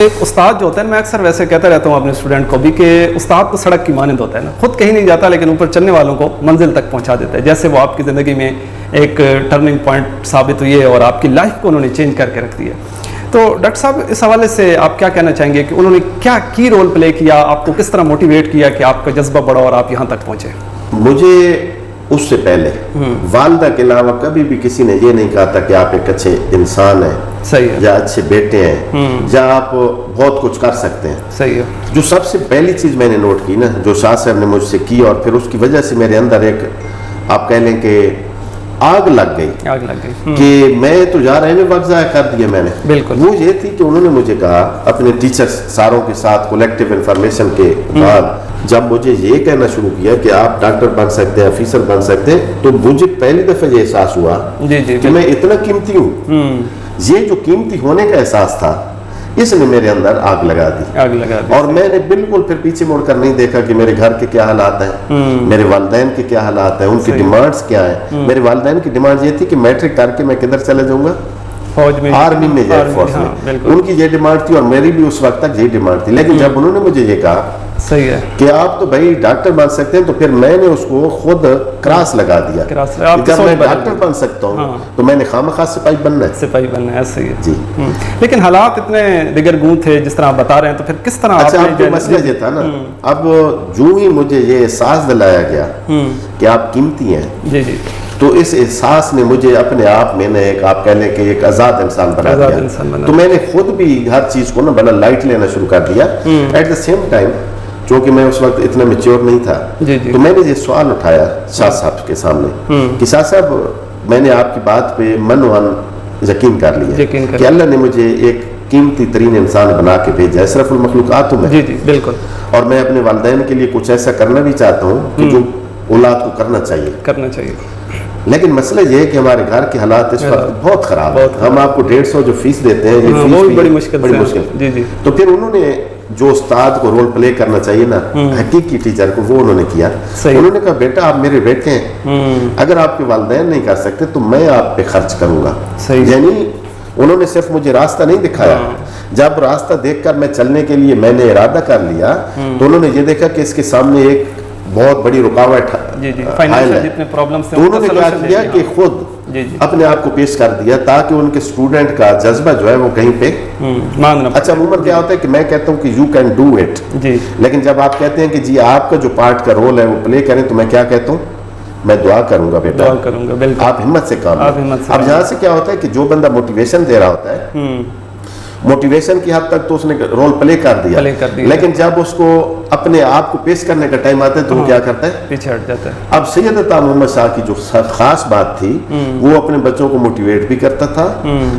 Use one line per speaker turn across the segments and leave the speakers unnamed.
ایک استاد جو ہوتا ہے، میں اکثر ویسے کہتا رہتا ہوں اپنے اسٹوڈنٹ کو بھی کہ استاد تو سڑک کی مانند ہوتا ہے نا، خود کہیں نہیں جاتا لیکن اوپر چلنے والوں کو منزل تک پہنچا دیتا ہے. جیسے وہ آپ کی زندگی میں ایک ٹرننگ پوائنٹ ثابت ہوئی ہے اور آپ کی لائف کو انہوں نے چینج کر کے رکھ دیا. تو ڈاکٹر صاحب اس حوالے سے آپ کیا کہنا چاہیں گے کہ انہوں نے کیا کی رول پلے کیا، آپ کو کس طرح موٹیویٹ کیا کہ آپ کا جذبہ بڑھا اور آپ یہاں تک پہنچے؟
مجھے اس سے پہلے والدہ کے علاوہ کبھی بھی کسی نے یہ نہیں کہا تھا کہ آپ ایک اچھے انسان ہیں،
صحیح ہے،
یا اچھے بیٹے ہیں، یا آپ بہت کچھ کر سکتے ہیں.
صحیح ہے.
جو سب سے پہلی چیز میں نے نوٹ کی نا، جو شاہ صاحب نے مجھ سے کی، اور پھر اس کی وجہ سے میرے اندر ایک آپ کہہ لیں کہ آگ لگ گئی کہ میں تو جا رہے میں وقت ضائع کر دیا میں نے.
بالکل.
وہ یہ تھی کہ انہوں نے مجھے کہا اپنے ٹیچر ساروں کے ساتھ کولیکٹیو انفارمیشن کے بعد جب مجھے یہ کہنا شروع کیا کہ آپ ڈاکٹر بن سکتے ہیں، آفیسر بن سکتے ہیں، تو مجھے پہلی دفعہ یہ احساس ہوا کہ میں اتنا قیمتی ہوں. یہ جو قیمتی ہونے کا احساس تھا اس نے میرے اندر آگ لگا دی. اور میں نے بالکل پھر پیچھے مڑ کر نہیں دیکھا کہ میرے گھر کے کیا حالات ہیں، میرے والدین کے کیا حالات ہیں، ان کی ڈیمانڈز کیا ہیں. میرے والدین کی ڈیمانڈ یہ تھی کہ میٹرک کر کے میں کدھر چلے جاؤں گا، فوج میں، آرمی میں، ایئر فورس میں. ان کی یہ ڈیمانڈ تھی اور میری بھی اس وقت تک یہ ڈیمانڈ تھی. لیکن جب انہوں نے مجھے یہ کہا
صحیح ہے
کہ آپ تو بھائی ڈاکٹر بن سکتے ہیں، تو پھر میں نے اس کو خود کراس لگا دیا. جب میں ڈاکٹر بن سکتا ہوں تو میں نے خواہ سپاہی بننا ہے.
صحیح ہے
جی.
لیکن حالات اتنے دگرگوں تھے جس طرح بتا رہے ہیں، تو پھر کس طرح؟
اچھا، اب جو مسئلہ یہ تھا نا، اب جو ہی مجھے یہ احساس دلایا گیا کہ آپ قیمتی ہیں،
جی جی،
تو اس احساس نے مجھے اپنے آپ میں نے ایک آپ کہہ لیں کہ ایک آزاد انسان بنا دیا. تو میں نے خود بھی ہر چیز کو نا بڑا لائٹ لینا شروع کر دیا. ایٹ دا سیم ٹائم چونکہ میں اس وقت اتنا میچور نہیں تھا، تو میں نے یہ سوال اٹھایا شاہ صاحب کے سامنے کہ شاہ صاحب، میں نے آپ کی بات پہ من وان یقین کر لیا کہ اللہ نے مجھے ایک قیمتی ترین انسان بنا کے بھیجا، اشرف المخلوقات ہوں میں.
جی جی بالکل.
اور میں اپنے والدین کے لیے کچھ ایسا کرنا بھی چاہتا ہوں کہ جو اولاد کو کرنا چاہیے. لیکن مسئلہ یہ ہے کہ ہمارے گھر کے حالات اس وقت بہت خراب ہیں. ہم آپ کو 150 جو فیس دیتے ہیں، یہ فیس
بڑی مشکل.
جی جی. تو پھر انہوں نے جو استاد کو رول پلے کرنا چاہیے نا، حقیقی ٹیچر کو، وہ انہوں نے کیا. انہوں نے کہا بیٹا آپ میرے بیٹے ہیں، اگر آپ کے والدین نہیں کر سکتے تو میں آپ پہ خرچ کروں گا. یعنی انہوں نے صرف مجھے راستہ نہیں دکھایا، جب راستہ دیکھ کر میں چلنے کے لیے میں نے ارادہ کر لیا تو انہوں نے یہ دیکھا کہ اس کے سامنے ایک بہت بڑی رکاوٹ ہے. تو انہوں نے کیا کیا کہ خود اپنے آپ کو پیش کر دیا تاکہ ان کے اسٹوڈنٹ کا جذبہ جو ہے وہ کہیں پہ. اچھا عموماً کیا ہوتا ہے کہ میں کہتا ہوں کہ یو کین ڈو اٹ، لیکن جب آپ کہتے ہیں کہ جی آپ کا جو پارٹ کا رول ہے وہ پلے کریں، تو میں کیا کہتا ہوں، میں دعا کروں گا بیٹا، آپ ہمت سے کام لیں. اب یہاں سے کیا ہوتا ہے کہ جو بندہ موٹیویشن دے رہا ہوتا ہے، موٹیویشن کی حد تک تو اس نے رول پلے کر دیا، لیکن جب اس کو اپنے آپ کو پیش کرنے کا ٹائم آتا ہے تو وہ کیا کرتا ہے، پیچھے ہٹ جاتا ہے. اب سیدنا محمد شاہ کی جو خاص بات تھی، وہ اپنے بچوں کو موٹیویٹ بھی کرتا تھا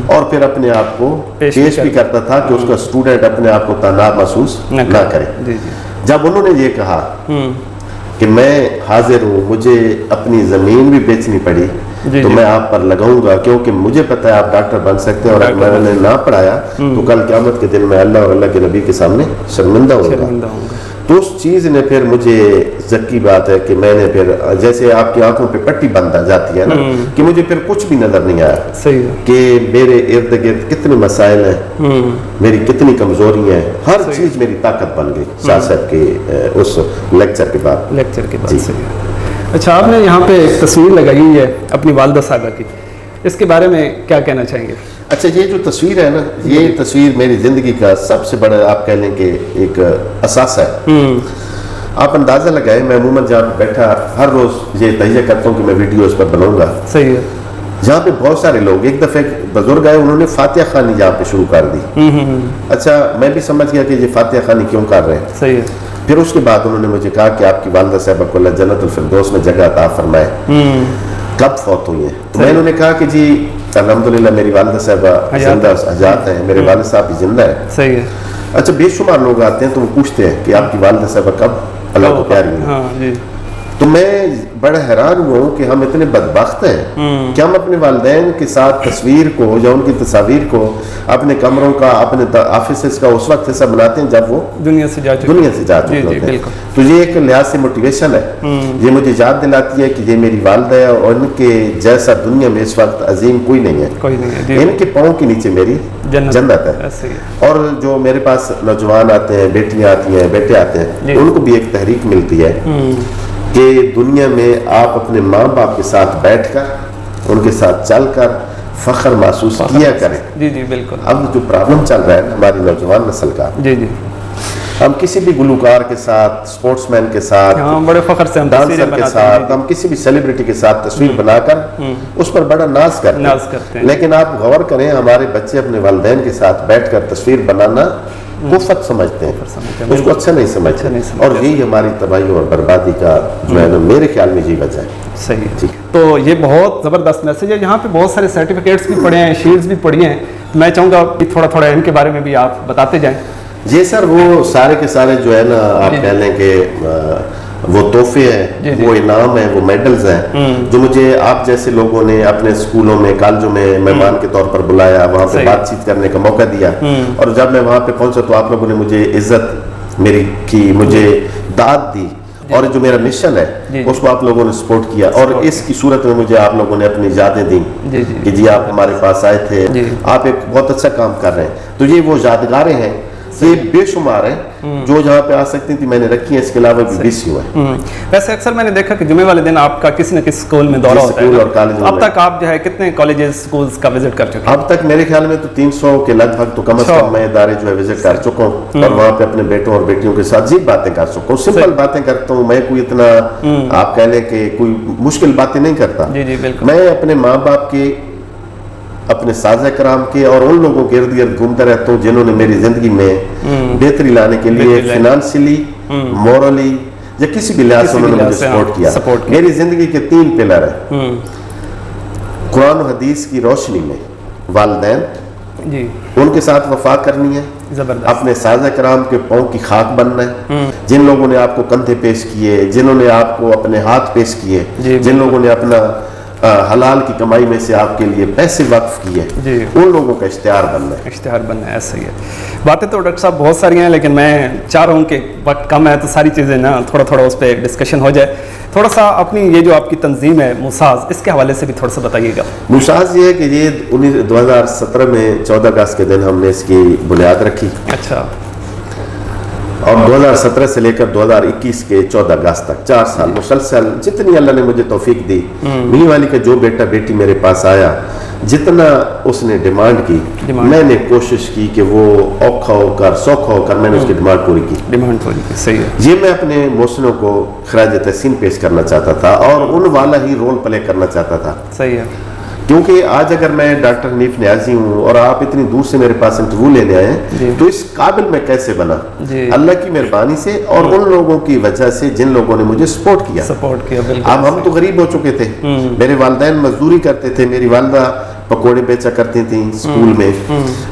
اور پھر اپنے آپ کو پیش بھی کرتا تھا کہ اس کا اسٹوڈنٹ اپنے آپ کو تنہا محسوس نہ کرے. جب انہوں نے یہ کہا کہ میں حاضر ہوں، مجھے اپنی زمین بھی بیچنی پڑی تو میں آپ پر لگاؤں گا، کیونکہ مجھے پتا ہے آپ ڈاکٹر بن سکتے ہیں، اور اگر میں نے نہ پڑھایا تو کل قیامت کے دن میں اللہ اور اللہ کے نبی کے سامنے شرمندہ ہوں گا. تو اس چیز نے پھر مجھے ذکی بات ہے کہ میں نے پھر جیسے آپ کی آنکھوں پہ پٹی بندھ جاتی ہے نا، کہ مجھے پھر کچھ بھی نظر نہیں آیا کہ میرے ارد گرد کتنے مسائل ہیں، میری کتنی کمزوریاں ہیں. ہر چیز میری طاقت بن گئی شاہ صاحب کے اس لیکچر کے بعد.
اچھا، آپ نے یہاں پہ ایک تصویر لگائی ہوئی ہے اپنی والدہ صاحبہ کی، اس کے بارے میں کیا کہنا چاہیں گے؟
اچھا، یہ جو تصویر ہے نا، یہ تصویر میری زندگی کا سب سے بڑا آپ کہہ لیں کہ ایک اثاثہ ہے. آپ اندازہ لگائیں، میں عموماً جہاں بیٹھا ہر روز یہ تہیہ کرتا ہوں کہ میں ویڈیوز پر بناؤں گا. صحیح ہے. جہاں پہ بہت سارے لوگ، ایک دفعہ بزرگ آئے، انہوں نے فاتحہ خوانی جہاں پہ شروع کر دی. اچھا، میں بھی سمجھ گیا کہ یہ فاتحہ خوانی کیوں کر رہے ہیں. صحیح ہے. پھر اس کے بعد انہوں نے مجھے کہا کہ آپ کی والدہ صاحبہ کو اللہ جنت الفردوس میں جگہ عطا فرمائے، کب فوت ہوئی ہیں. تو میں نے کہا کہ جی الحمدللہ میری والدہ صاحبہ زندہ حیات ہیں، میرے والد صاحب بھی زندہ ہیں. صحیح ہے. اچھا، بے شمار لوگ آتے ہیں تو وہ پوچھتے ہیں کہ آپ کی والدہ صاحبہ کب اللہ کو پیاری ہوئی. تو میں بڑا حیران ہوا ہوں کہ ہم اتنے بدبخت ہیں کہ ہم اپنے والدین کے ساتھ تصویر کو یا ان کی تصاویر کو اپنے کمروں کا اپنے آفیسز کا اس وقت ایسا بناتے ہیں جب وہ
دنیا سے جا چکے
ہوتے ہیں. تو یہ ایک لحاظ سے موٹیویشن ہے. یہ مجھے یاد دلاتی ہے کہ یہ میری والدہ ہے اور ان کے جیسا دنیا میں اس وقت عظیم کوئی نہیں ہے. ان کے پاؤں کے نیچے میری جنت ہے. اور جو میرے پاس نوجوان آتے ہیں, بیٹیاں آتی ہیں, بیٹے آتے ہیں, ان کو بھی ایک تحریک ملتی ہے کہ دنیا میں آپ اپنے ماں باپ کے ساتھ بیٹھ کر ان کے ساتھ چل کر فخر محسوس کیا کریں.
جی جی بالکل.
اب جو پرابلم چل رہا ہے ہماری نوجوان نسل کا, ہم کسی بھی گلوکار کے ساتھ, سپورٹس مین کے ساتھ,
بڑے فخر سے
ڈانسر کے ساتھ, ہم کسی بھی سیلیبریٹی کے ساتھ تصویر بنا کر اس پر بڑا ناز کرتے ہیں. لیکن آپ غور کریں, ہمارے بچے اپنے والدین کے ساتھ بیٹھ کر تصویر بنانا کفت سمجھتے ہیں, اس کو اچھا نہیں سمجھتے. اور یہی ہماری تباہی اور بربادی کا جو ہے میرے خیال میں یہی وجہ ہے.
صحیح. تو یہ بہت زبردست میسج ہے. یہاں پہ بہت سارے سرٹیفکیٹس بھی پڑے ہیں, شیلڈز بھی پڑی ہیں. میں چاہوں گا کہ تھوڑا ان کے بارے میں بھی آپ بتاتے جائیں.
جی سر, وہ سارے کے سارے جو ہے نا آپ کہہ لیں کہ وہ تحفے ہیں, وہ انعام ہیں, وہ میڈلز ہیں جو مجھے آپ جیسے لوگوں نے اپنے اسکولوں میں, کالجوں میں مہمان کے طور پر بلایا, وہاں پہ بات چیت کرنے کا موقع دیا. اور جب میں وہاں پہ پہنچا تو آپ لوگوں نے مجھے عزت میری کی, مجھے داد دی, اور جو میرا مشن ہے اس کو آپ لوگوں نے سپورٹ کیا. اور اس کی صورت میں مجھے آپ لوگوں نے اپنی یادیں دیں کہ جی آپ ہمارے پاس آئے تھے, آپ ایک بہت اچھا کام کر رہے ہیں. تو یہ وہ یادگاریں ہیں, یہ بے شمار ہیں جو جہاں پہ آ سکتی تھی میں نے رکھی ہیں. اس کے علاوہ بھی 20 ہوئے.
ویسے اکثر میں نے دیکھا کہ جمعے والے دن آپ کا کسی نہ کسی اسکول میں دورہ ہوتا ہے. اب تک آپ جو ہے کتنے کالجز, اسکولز کا وزٹ کر چکے ہیں؟
اب تک میرے خیال میں تو 300 کے لگ بھگ تو کم از کم میں ادارے جو ہے وزٹ کر چکا ہوں, اور وہاں پہ اپنے بیٹوں اور بیٹیوں کے ساتھ عجیب باتیں کر چکا ہوں. سمپل باتیں کرتا ہوں میں, کوئی اتنا آپ کہہ لیں کہ کوئی مشکل باتیں نہیں کرتا. میں اپنے ماں باپ کے, اپنے سازہ کرام کے اور ان لوگوں کے ارد گرد گھومتا رہتا ہوں جنہوں نے میری زندگی میں بہتری لانے کے لیے فائنانشلی, مورلی یا کسی بھی لحاظ سے انہوں نے مجھے سپورٹ کیا. میری زندگی کے 3 پلر ہیں. قرآن و حدیث کی روشنی میں والدین, ان کے ساتھ وفا کرنی ہے, اپنے سازہ کرام کے پاؤں کی خاک بننا ہے, جن لوگوں نے آپ کو کندھے پیش کیے, جنہوں نے آپ کو اپنے ہاتھ پیش کیے, جن لوگوں نے اپنا حلال کی کمائی میں سے آپ کے لیے پیسے وقف کیے, ان لوگوں کا اشتہار بننا ہے.
ایسا ہی ہے. باتیں تو ڈاکٹر صاحب بہت ساری ہیں, لیکن میں چاہ رہا ہوں کہ وقت کم ہے تو ساری چیزیں نا تھوڑا اس پہ ڈسکشن ہو جائے. تھوڑا سا اپنی یہ جو آپ کی تنظیم ہے موساز, اس کے حوالے سے بھی تھوڑا سا بتائیے گا.
موساز یہ ہے کہ یہ 2017 میں 14 اگست کے دن ہم نے اس کی بنیاد رکھی.
اچھا.
اور 2017 سے لے کر 2021 کے 14 اگست تک 4 سال مسلسل جتنی اللہ نے مجھے توفیق دی, میاں والی کا جو بیٹا بیٹی میرے پاس آیا, جتنا اس نے ڈیمانڈ کی, میں نے کوشش کی کہ وہ اوکھا ہو کر سوکھا ہو کر میں نے اس کی ڈیمانڈ پوری کی.
صحیح ہے.
یہ میں اپنے محسنوں کو خراج تحسین پیش کرنا چاہتا تھا اور ان والا ہی رول پلے کرنا چاہتا تھا.
صحیح ہے.
کیونکہ آج اگر میں ڈاکٹر حنیف نیازی ہوں اور آپ اتنی دور سے میرے پاس انٹرویو لینے آئے تو اس قابل میں کیسے بنا؟ اللہ کی مہربانی سے اور ان لوگوں کی وجہ سے جن لوگوں نے مجھے سپورٹ کیا. اب ہم تو غریب ہو چکے تھے, میرے والدین مزدوری کرتے تھے, میری والدہ پکوڑے بیچا کرتی تھیں اسکول میں,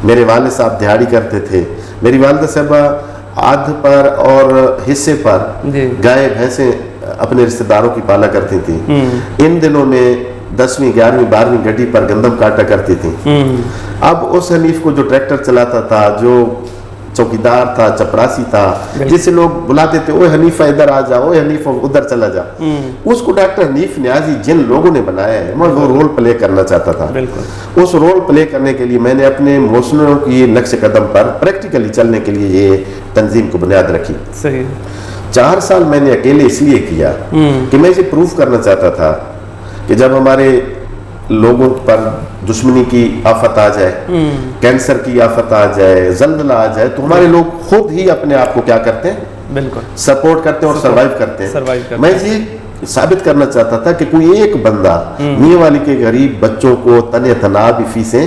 میرے والد صاحب دیہاڑی کرتے تھے, میری والدہ صاحبہ آدھ پر اور حصے پر گائے بھینسیں اپنے رشتہ داروں کی پالا کرتی تھیں. ان دنوں میں 10ویں 11ویں 12ویں گڈی پر گندم کاٹا کرتی تھی. اب اس حنیف کو جو ٹریکٹر چلاتا تھا, جو چوکیدار تھا, چپراسی تھا, جسے لوگ بلاتے تھے اوے حنیفہ ادھر آ جا, اوے حنیفہ ادھر چلا جا, اس کو ڈاکٹر حنیف نیازی جن لوگوں نے بنایا ہے میں وہ رول پلے کرنا چاہتا تھا. اس رول پلے کرنے کے لیے میں نے اپنے محسنوں کی نقش قدم پر پریکٹیکلی چلنے کے لیے یہ تنظیم کو بنیاد رکھی. 4 سال میں نے اکیلے اس لیے کیا کہ میں اسے پروف کرنا چاہتا تھا کہ جب ہمارے لوگوں پر دشمنی کی آفت آ جائے, کینسر کی آفت آ جائے, زلزلہ آ جائے, تو ہمارے لوگ خود ہی اپنے آپ کو کیا کرتے ہیں, بالکل سپورٹ کرتے ہیں اور سروائیو کرتے ہیں. میں یہ ثابت کرنا چاہتا تھا کہ کوئی ایک بندہ میاں والی کے غریب بچوں کو تنہا بھی فیسیں